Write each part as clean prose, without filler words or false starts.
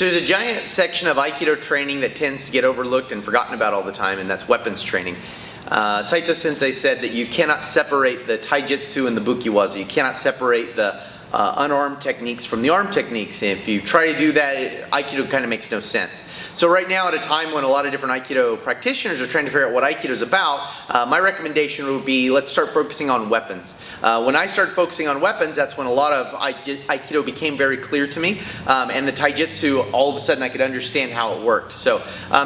So there's a giant section of Aikido training that tends to get overlooked and forgotten about all the time, and that's weapons training. Saito Sensei said that you cannot separate the taijutsu and the bukiwaza. You cannot separate the unarmed techniques from the armed techniques. And if you try to do that, Aikido kind of makes no sense. So right now, at a time when a lot of different Aikido practitioners are trying to figure out what Aikido is about, my recommendation would be, let's start focusing on weapons. When I started focusing on weapons, that's when a lot of Aikido became very clear to me, and the taijutsu, all of a sudden I could understand how it worked. So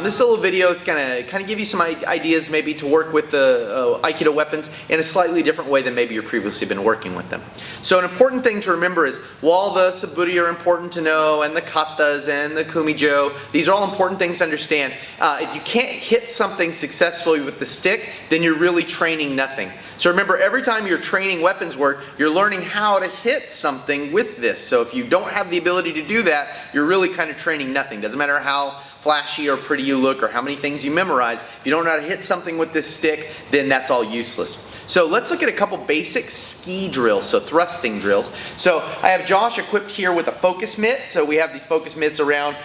this little video, it's going to kind of give you some ideas maybe to work with the Aikido weapons in a slightly different way than maybe you've previously been working with them. So an important thing to remember is, while the saburi are important to know, and the katas and the kumijo, these are all important things to understand. If you can't hit something successfully with the stick, then you're really training nothing. So remember, every time you're training weapons work, you're learning how to hit something with this. So if you don't have the ability to do that, you're really kind of training nothing. Doesn't matter how flashy or pretty you look or how many things you memorize. If you don't know how to hit something with this stick, then that's all useless. So let's look at a couple basic ski drills, so thrusting drills. So I have Josh equipped here with a focus mitt. So we have these focus mitts around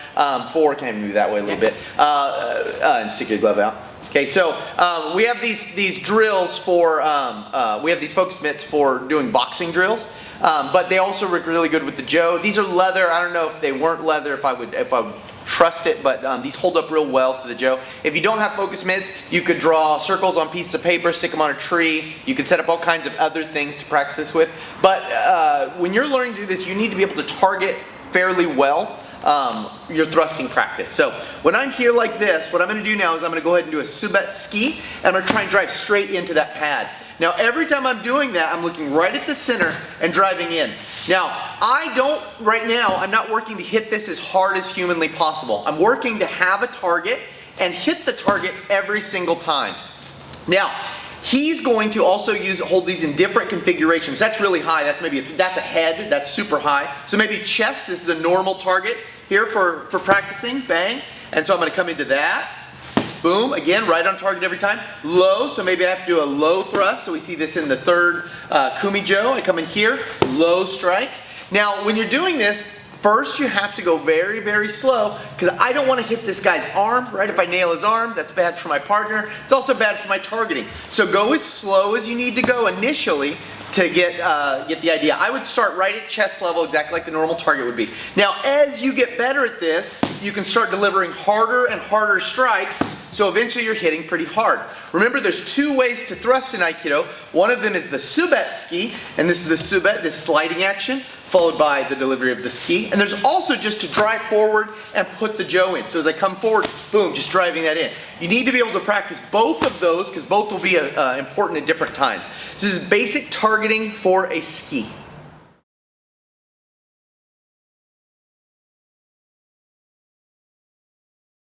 for, can I move that way a little bit, and stick your glove out. Okay, so we have these drills for, we have these focus mitts for doing boxing drills, but they also work really good with the jo. These are leather. I don't know if they weren't leather, if I would trust it, but these hold up real well to the jo. If you don't have focus mitts, you could draw circles on pieces of paper, stick them on a tree. You could set up all kinds of other things to practice this with. But when you're learning to do this, you need to be able to target fairly well your thrusting practice. So when I'm here like this, what I'm going to do now is I'm going to go ahead and do a subetsuki, and I'm going to try and drive straight into that pad. Now every time I'm doing that, I'm looking right at the center and driving in. Now right now I'm not working to hit this as hard as humanly possible. I'm working to have a target and hit the target every single time. Now he's going to also hold these in different configurations. That's really high. That's a head. That's super high. So maybe chest. This is a normal target here for practicing. Bang. And so I'm going to come into that. Boom. Again, right on target every time. Low. So maybe I have to do a low thrust. So we see this in the third kumijo. I come in here. Low strikes. Now when you're doing this, first you have to go very, very slow, because I don't want to hit this guy's arm, right? If I nail his arm, that's bad for my partner. It's also bad for my targeting. So go as slow as you need to go initially to get the idea. I would start right at chest level, exactly like the normal target would be. Now, as you get better at this, you can start delivering harder and harder strikes, so eventually you're hitting pretty hard. Remember, there's two ways to thrust in Aikido. One of them is the subetsuki, and this is the subet, this sliding action, followed by the delivery of the ski. And there's also just to drive forward and put the jo in. So as I come forward, boom, just driving that in. You need to be able to practice both of those, because both will be important at different times. This is basic targeting for a ski.